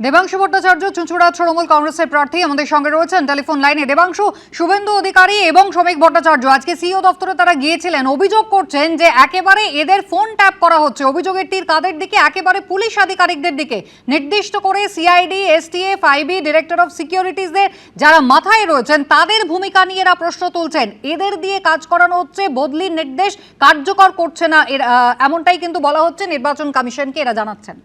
দেবাংশু ভট্টাচার্য চুঁচুড়া তৃণমূল কংগ্রেসের প্রার্থী আমাদের সঙ্গে রয়েছেন টেলিফোন লাইনে। দেবাংশু, শুভেন্দু অধিকারী এবং শ্রমিক ভট্টাচার্য আজকে সিইও দপ্তরে তারা গিয়েছিলেন, অভিযোগ করছেন যে একেবারে এদের ফোন ট্যাপ করা হচ্ছে। অভিযোগের তীর কাদের দিকে? একেবারে পুলিশ আধিকারিকদের দিকে, নির্দিষ্ট করে CID, STF, IB, director of সিকিউরিটিজদের যারা মাথায় রয়েছেন তাদের ভূমিকা নিয়ে এরা প্রশ্ন তুলছেন। এদের দিয়ে কাজ করানো হচ্ছে, বদলির নির্দেশ কার্যকর করছে না এমনটাই কিন্তু বলা হচ্ছে নির্বাচন কমিশনকে, এরা জানাচ্ছেন।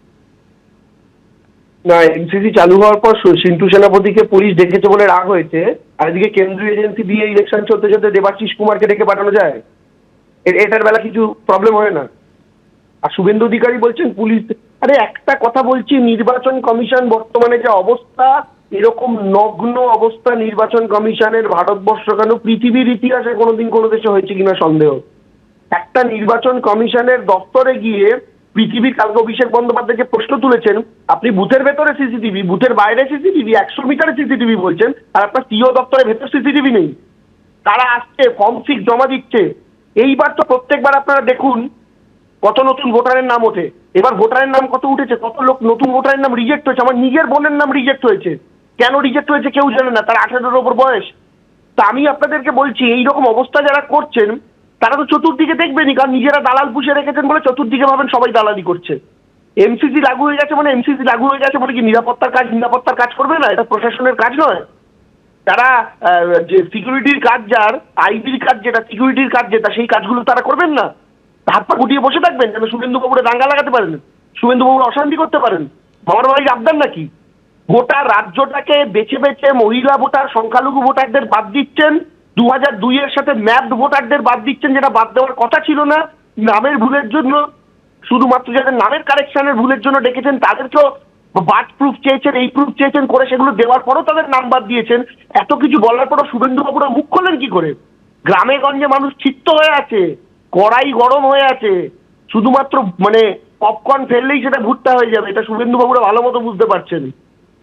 না, এমসিসি চালু হওয়ার পর সিন্টু সেনাপতিকে পুলিশ ডেকেছে বলে রাগ হয়েছে, আর এদিকে কেন্দ্রীয় এজেন্সি দিয়ে ইলেকশন চলতে চলতে দেবাশিস কুমারকে ডেকে পাঠানো যায়? এটার বেলা কিছু প্রবলেম হয় না? আর শুভেন্দু অধিকারী বলছেন পুলিশ। আরে একটা কথা বলছি, নির্বাচন কমিশন বর্তমানে যে অবস্থা, এরকম নগ্ন অবস্থা নির্বাচন কমিশনের ভারতবর্ষ কেন পৃথিবীর ইতিহাসে কোনোদিন কোনো দেশে হয়েছে কিনা সন্দেহ। একটা নির্বাচন কমিশনের দপ্তরে গিয়ে পৃথিবীর কালকে অভিষেক বন্দ্যোপাধ্যায় যে প্রশ্ন তুলেছেন, আপনি বুথের ভেতরে সিসিটিভি, বুথের বাইরে সিসিটিভি, 100 মিটারে সিসিটিভি বলছেন, আর আপনার সিও দপ্তরের ভেতর সিসিটিভি নেই। তারা আসছে, ফর্ম 6 জমা দিচ্ছে। এইবার তো প্রত্যেকবার আপনারা দেখুন কত নতুন ভোটারের নাম ওঠে। এবার ভোটারের নাম কত উঠেছে, কত লোক নতুন ভোটারের নাম রিজেক্ট হয়েছে। আমার নিজের বোনের নাম রিজেক্ট হয়েছে। কেন রিজেক্ট হয়েছে কেউ জানে না, তার 18-এর ওপর বয়স। তা আমি আপনাদেরকে বলছি, এইরকম অবস্থা যারা করছেন তারা তো চতুর্দিকে দেখবেনই, কারণ নিজেরা দালাল পুষে রেখেছেন বলে চতুর্দিকে ভাবেন সবাই দালালি করছে। এমসিসি লাগু হয়ে গেছে মানে কি নিরাপত্তার কাজ করবে না? এটা প্রশাসনের কাজ নয়? তারা যে সিকিউরিটির কাজ, যার আইবির কাজ যেটা, সিকিউরিটির কাজ যেটা, সেই কাজগুলো তারা করবেন না? হাত পা গুটিয়ে বসে থাকবেন যেন শুভেন্দু বাবুরা দাঙ্গা লাগাতে পারেন, শুভেন্দু বাবুরা অশান্তি করতে পারেন? মামার বাড়ির আবদার নাকি? গোটা রাজ্যটাকে বেছে বেছে মহিলা ভোটার, সংখ্যালঘু ভোটারদের বাদ দিচ্ছেন। 2002-এর সাথে ম্যাপড ভোটারদের বাদ দিচ্ছেন, যেটা বাদ দেওয়ার কথা ছিল না। নামের ভুলের জন্য, শুধুমাত্র যাদের নামের কারেকশনের ভুলের জন্য ডেকেছেন তাদেরকেও বার্থ প্রুফ চেয়েছেন, এই প্রুফ চেয়েছেন করে সেগুলো দেওয়ার পরও তাদের নাম বাদ দিয়েছেন। এত কিছু বলার পরও শুভেন্দু বাবুরা মুখ খোলেন কি করে? গ্রামে গঞ্জে মানুষ ক্ষিপ্ত হয়ে আছে, কড়াই গরম হয়ে আছে। শুধুমাত্র পপকর্ন ফেললেই সেটা ভুট্টা হয়ে যাবে, এটা শুভেন্দু বাবুরা ভালো মতো বুঝতে পারছেন।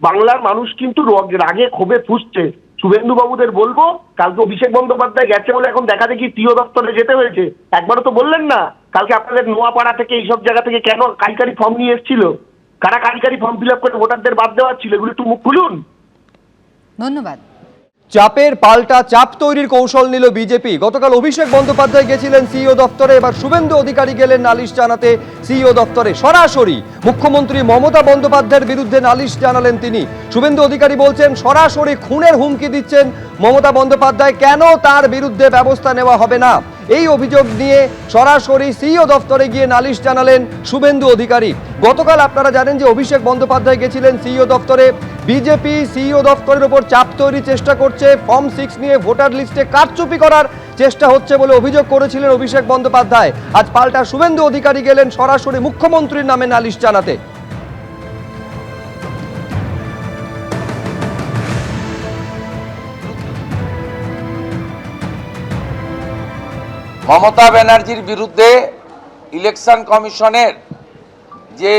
বাংলার মানুষ কিন্তু রাগে ক্ষোভে ফুসছে। শুভেন্দু বাবুদের বলবো, কালকে অভিষেক বন্দ্যোপাধ্যায় গেছে বলে এখন দেখা দেখি সিও দপ্তরে যেতে হয়েছে। একবারও তো বললেন না কালকে আপনাদের নোয়াপাড়া থেকে এইসব জায়গা থেকে কেন কারিগরি ফর্ম নিয়ে এসেছিল, কারা কারিগরি ফর্ম ফিল আপ করে ভোটারদের বাদ দেওয়া ছিল, এগুলো একটু মুখ খুলুন। ধন্যবাদ। চাপের পাল্টা চাপ তৈরির কৌশল নিল বিজেপি। গতকাল অভিষেক বন্দ্যোপাধ্যায় গেছিলেন সিইও দপ্তরে, এবার শুভেন্দু অধিকারী গেলেন নালিশ জানাতে সিইও দপ্তরে। সরাসরি মুখ্যমন্ত্রী মমতা বন্দ্যোপাধ্যায়ের বিরুদ্ধে নালিশ জানালেন তিনি। শুভেন্দু অধিকারী বলছেন সরাসরি খুনের হুমকি দিচ্ছেন মমতা বন্দ্যোপাধ্যায়, কেন তার বিরুদ্ধে ব্যবস্থা নেওয়া হবে না, এই অভিযোগ নিয়ে সরাসরি সিইও দপ্তরে গিয়ে নালিশ জানালেন শুভেন্দু অধিকারী। গতকাল আপনারা জানেন যে অভিষেক বন্দ্যোপাধ্যায় গেছিলেন সিইও দপ্তরে। বিজেপি সিইও দপ্তরের উপর চাপ তৈরির চেষ্টা করছে, ফর্ম 6 নিয়ে ভোটার লিস্টে কারচুপি করার চেষ্টা হচ্ছে বলে অভিযোগ করেছিলেন অভিষেক বন্দ্যোপাধ্যায়। আজ পাল্টা শুভেন্দু অধিকারী গেলেন সরাসরি মুখ্যমন্ত্রীর নামে নালিশ জানাতে। মমতা ব্যানার্জির বিরুদ্ধে ইলেকশন কমিশনের যে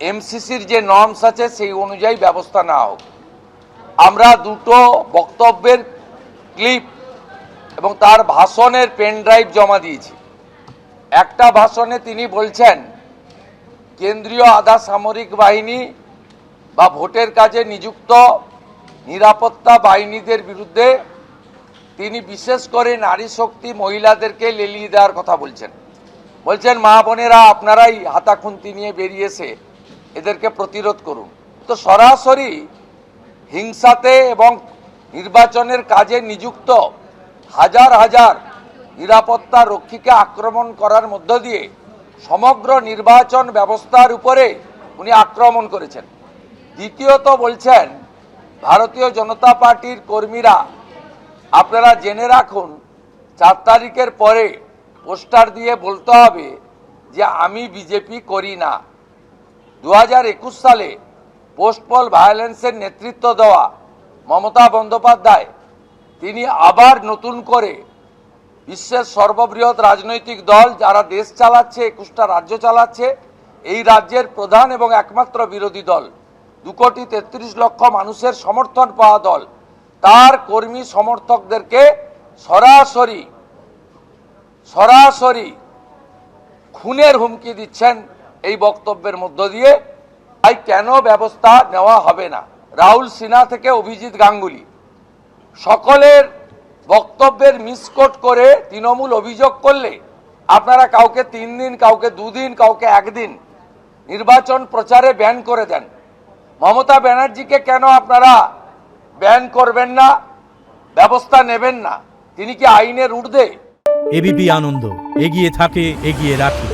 এমসিসির যে নর্মস আছে সেই অনুযায়ী ব্যবস্থা নেওয়া হোক। আমরা দুটো বক্তব্যের ক্লিপ এবং তার ভাষণের পেন ড্রাইভ জমা দিয়েছি। একটা ভাষণে তিনি বলছেন কেন্দ্রীয় আধা সামরিক বাহিনী বা ভোটের কাজে নিযুক্ত নিরাপত্তা বাহিনীদের বিরুদ্ধে তিনি বিশেষ করে নারী শক্তি মহিলাদেরকে লেলিয়ে দেওয়ার কথা বলছেন মা বোনেরা আপনারাই হাতা খুন্তি নিয়ে বেরিয়েছে এদেরকে প্রতিরোধ করুন। তো সরাসরি হিংসাতে এবং নির্বাচনের কাজে নিযুক্ত হাজার হাজার নিরাপত্তা রক্ষীকে আক্রমণ করার মধ্য দিয়ে সমগ্র নির্বাচন ব্যবস্থার উপরে উনি আক্রমণ করেছেন। দ্বিতীয়ত বলছেন ভারতীয় জনতা পার্টির কর্মীরা, আপনারা জেনে রাখুন 4 তারিখের পরে পোস্টার দিয়ে বলতে হবে যে আমি বিজেপি করি না। 2021 সালে পোস্ট পোল ভায়োলেন্সের নেতৃত্ব দেওয়া মমতা বন্দ্যোপাধ্যায় তিনি আবার নতুন করে বিশ্বের সর্ববৃহৎ রাজনৈতিক দল যারা দেশ চালাচ্ছে, 21টা রাজ্য চালাচ্ছে, এই রাজ্যের প্রধান এবং একমাত্র বিরোধী দল, 2,33,00,000 মানুষের সমর্থন পাওয়া দল, তার কর্মী সমর্থকদেরকে সরাসরি খুনের হুমকি দিচ্ছেন এই বক্তব্যের মধ্য দিয়ে। তাই কেন ব্যবস্থা নেওয়া হবে না? রাহুল সিনহা থেকে অভিজিৎ গাঙ্গুলি সকলের বক্তব্যের মিসকোট করে তৃণমূল অভিযোগ করলে আপনারা কাউকে 3 দিন, কাউকে 2 দিন, কাউকে 1 দিন নির্বাচন প্রচারে ব্যান করে দেন। মমতা ব্যানার্জিকে কেন আপনারা ব্যান করবেন না, ব্যবস্থা নেবেন না? তিনি কি আইনের ঊর্ধ্বে? এবিপি আনন্দ, এগিয়ে থাকে, এগিয়ে রাখে।